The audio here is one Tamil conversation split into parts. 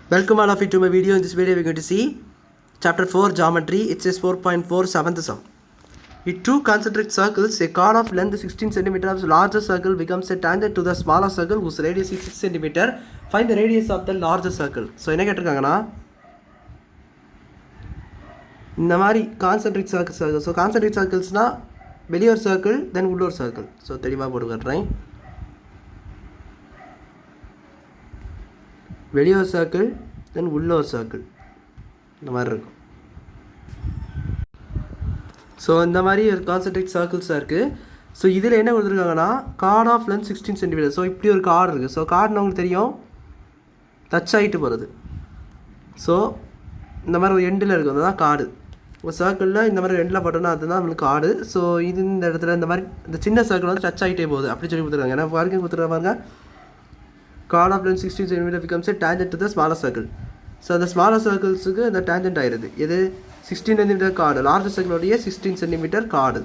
Welcome all of you to my video. In this video we are going to see chapter 4 geometry. It says 4.4 7th sum. In two concentric circles, a chord of length 16 cm of the larger circle becomes a tangent to the smaller circle whose radius is 6 cm. Find the radius of the larger circle. So என்ன கேட்டிருக்காங்கன்னா இந்த மாதிரி கான்சென்ட்ரிக் சர்க்கிள்ஸ். ஸோ கான்சென்ட்ரிக் சர்க்கிள்ஸ்னால் வெளியே ஒரு சர்க்கிள் தென் உள்ள ஒரு சர்க்கிள். ஸோ தெளிவாக போட்டு காட்டுறேன். வெளியே ஒரு சர்க்கிள் தென் உள்ள ஒரு சர்க்கிள் இந்த மாதிரி இருக்கும். ஸோ இந்த மாதிரி ஒரு கான்சென்ட்ரிக் சர்க்கிள்ஸாக இருக்குது. ஸோ இதில் என்ன கொடுத்துருக்காங்கன்னா chord of length 16 cm. So இப்படி ஒரு கார்டு இருக்குது. ஸோ கார்டுன்னு உங்களுக்கு தெரியும், டச் ஆகிட்டு போகிறது. ஸோ இந்த மாதிரி ஒரு எண்டில் இருக்குது, அதுதான் கார்டு. ஒரு சர்க்கிளில் இந்த மாதிரி எண்டில் போட்டோன்னா அதுதான் நம்மளுக்கு கார்டு. ஸோ இது இந்த இடத்துல இந்த மாதிரி இந்த சின்ன சர்க்கிள் வந்து டச் ஆகிட்டே போகுது அப்படி சொல்லி கொடுத்துருக்காங்க. ஏன்னா பாருங்க கொடுத்துருக்காங்க, chord of length 16 cm becomes a tangent to the smaller circle. So the smaller circles-க்கு இந்த tangent ஆயிருது. இது 16 cm chord, larger circle-உடைய 16 cm chord.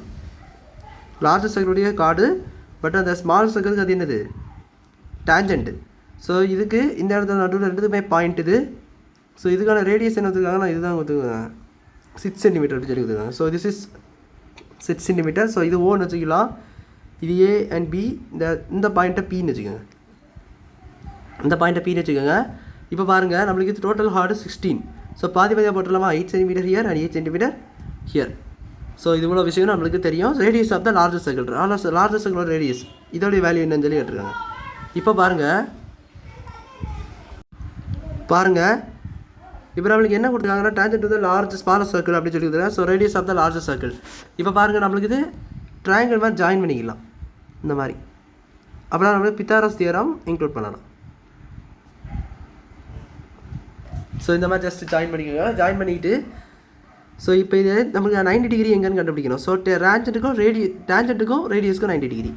larger circle-உடைய chord, but அந்த small circle-க்கு அது என்னது, tangent. ஸோ இதுக்கு இந்த இடத்துல நடுவில் ரெண்டுமே பாயிண்ட் இது. ஸோ இதுக்கான ரேடியஸ் என்ன கொடுத்துருக்காங்கன்னா இதுதான் கொடுத்துருக்காங்க, 6 cm அப்படி சொல்லி கொடுத்துருக்காங்க. So this is 6 cm. So இது ஓன்னு வச்சுக்கலாம். இது ஏ அண்ட் பி. இந்த பாயிண்ட்டை பின்னு வச்சுக்கோங்க. இந்த பாயிண்ட்டை பின்னு வச்சுக்கோங்க. இப்போ பாருங்கள், நம்மளுக்கு இது டோட்டல் ஹார்டு 16. ஸோ பாதி பாதியாக போட்டுடலாமா, 8 cm here and 8 cm here. So இது இவ்வளோ விஷயம் நம்மளுக்கு தெரியும். Radius of the larger circle, larger சர்க்கிளோட ரேடியஸ், இதோடைய வேல்யூ என்னன்னு சொல்லி கேட்டிருக்காங்க. இப்போ பாருங்கள் இப்போ நம்மளுக்கு என்ன கொடுத்துருக்காங்கன்னா tangent to the large smaller circle அப்படின்னு சொல்லி கொடுத்துருக்காங்க. So radius of the larger circle. இப்போ பாருங்கள், நம்மளுக்கு இது ட்ரையாங்கிள் மாதிரி ஜாயின் பண்ணிக்கலாம் இந்த மாதிரி. அப்படின்னா நம்மளுக்கு பித்தாகரஸ் தியரம் இன்க்ளூட் பண்ணலாம். ஸோ இந்த மாதிரி ஜஸ்ட் ஜாயின் பண்ணிக்கோங்க. ஜாயின் பண்ணிக்கிட்டு ஸோ இப்போ இது நமக்கு 90 டிகிரி எங்கன்னு கண்டுபிடிக்கணும். ஸோ டேஞ்சென்ட்டுக்கும் ரேடியஸ்க்கும் 90 degree.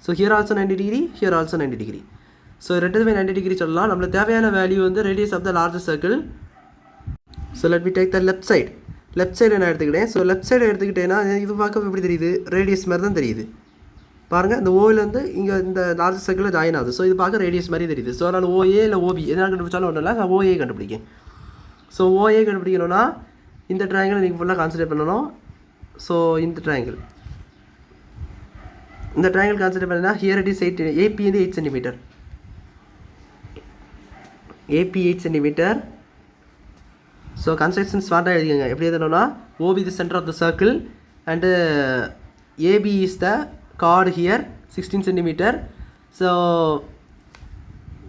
So here also 90 degree, here also 90 degree. So ரெண்டுமே 90 டிகிரி சொல்லலாம். நம்மளுக்கு தேவையான வேல்யூ வந்து radius of the larger circle. So let me take the left side. Left side நான் எடுத்துக்கிட்டேன். ஸோ லெஃப்ட் சைடு எடுத்துக்கிட்டேன்னா இது பார்க்க எப்படி தெரியுது, ரேடியஸ் மாதிரி தான் தெரியுது. பாருங்கள், இந்த ஓவிலேருந்து இங்கே இந்த லார்ஜர் சர்க்கிளில் ஜாயின் ஆகுது. ஸோ இது பார்க்க ரேடியஸ் மாதிரி தெரியுது. ஸோ அதனால் ஓஏ இல்லை ஓபி எதனால் கண்டுபிடிச்சாலும் ஒன்றும் இல்லை, நான் ஓஏ கண்டுபிடிக்கேன். ஸோ ஓஏ கண்டுபிடிக்கணும்னா இந்த ட்ரையாங்கிள் நீங்கள் ஃபுல்லாக கான்சன்ட்ரேட் பண்ணணும். ஸோ இந்த ட்ரையாங்கிள் கான்சன்ட்ரேட் பண்ணினா ஹியர் இட் இஸ் 8, ஏபி வந்து 8 cm. AB 8 cm. So construction ஸ்மார்ட்டாக எழுதிக்கங்க. எப்படி எழுதணும்னா O be the centre of the circle and AB is the chord here 16 cm. So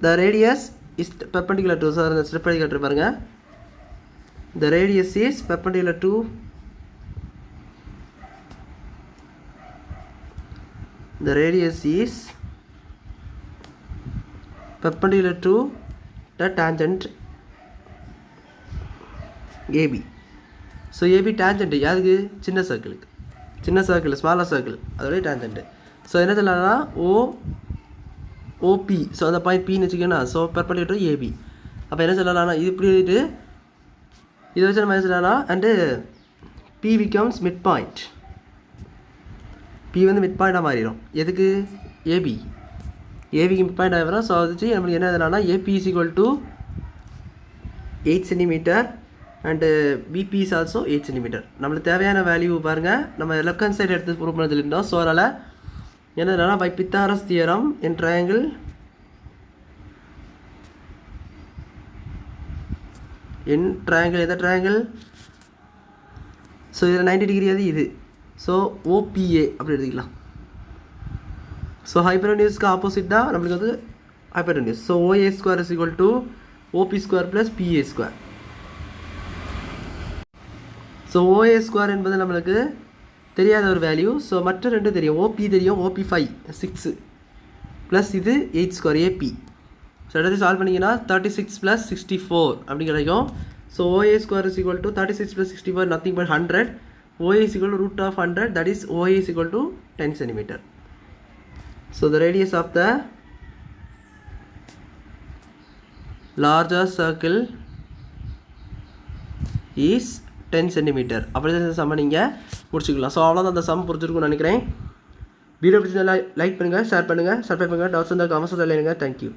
the radius is perpendicular to, so அந்த ஸ்டெப் எழுதி காட்டுற பாருங்கள். The radius is perpendicular to the tangent AB. So AB tangent யாருக்கு, சின்ன சர்க்கிள் ஸ்மாலர் சர்க்கிள், அதோடைய டேஞ்சன்ட்டு. ஸோ என்ன சொல்லலாம்னா ஓபி. ஸோ அந்த பாயிண்ட் பின்னு வச்சுக்கோன்னா ஸோ பெர்பெண்டிகுலர் டு ஏபி. அப்போ என்ன சொல்லலாம்னா இது இப்படி எழுதிட்டு இதை வச்சு நம்ம என்ன சொல்லலாம், and P becomes mid point. P வந்து மிட் பாயிண்டாக மாறிடும். எதுக்கு, ஏபிக்கு மிட் பாயிண்ட் ஆகிடும். ஸோ அது வச்சு நம்மளுக்கு என்ன எழுதலாம்னா AP is equal to 8 cm and PB is also 8 cm. நம்மளுக்கு தேவையான வேல்யூ பாருங்கள், நம்ம லெஃப்ட் ஹேண்ட் சைடு எடுத்து ப்ரூவ் பண்ண சொல்லியிருந்தோம். ஸோ அதனால் என்னதுனா by Pythagoras theorem in triangle எந்த ட்ரையாங்கிள். ஸோ இதில் 90 டிகிரி அது இது. ஸோ ஓபிஏ அப்படி எடுத்துக்கலாம். ஸோ ஹைப்பர்டென்யூஸ்க்கு ஆப்போசிட் தான் நம்மளுக்கு வந்து hypotenuse. So OA square is equal to OB square plus BA square. So OA square என்பது நம்மளுக்கு தெரியாத ஒரு வேல்யூ. ஸோ மற்ற ரெண்டும் தெரியும். ஓபி தெரியும், ஓபி 5 6 ப்ளஸ் இது 8 ஸ்கொயர் ஏபி. ஸோ எடுத்து சால்வ் பண்ணிங்கன்னா 36 + 64 அப்படி கிடைக்கும். So OA square is equal to 36 + 64 nothing but 100. OA is equal to √100, that is OA is equal to 10 cm. So the radius of the larger circle is 10 cm. அப்படி தான் சம் நீங்கள் முடிச்சுக்கலாம். ஸோ அவ்வளோதான் அந்த சம் புரிஞ்சிருக்கும்னு நினைக்கிறேன். வீடியோ பிடிச்சா லைக் பண்ணுங்கள், ஷேர் பண்ணுங்கள், சப்ஸ்கிரைப் பண்ணுங்கள். டவுட்ஸ் இருந்தால் கமெண்ட்ஸ் சொல்லுங்கள். தேங்க்யூ.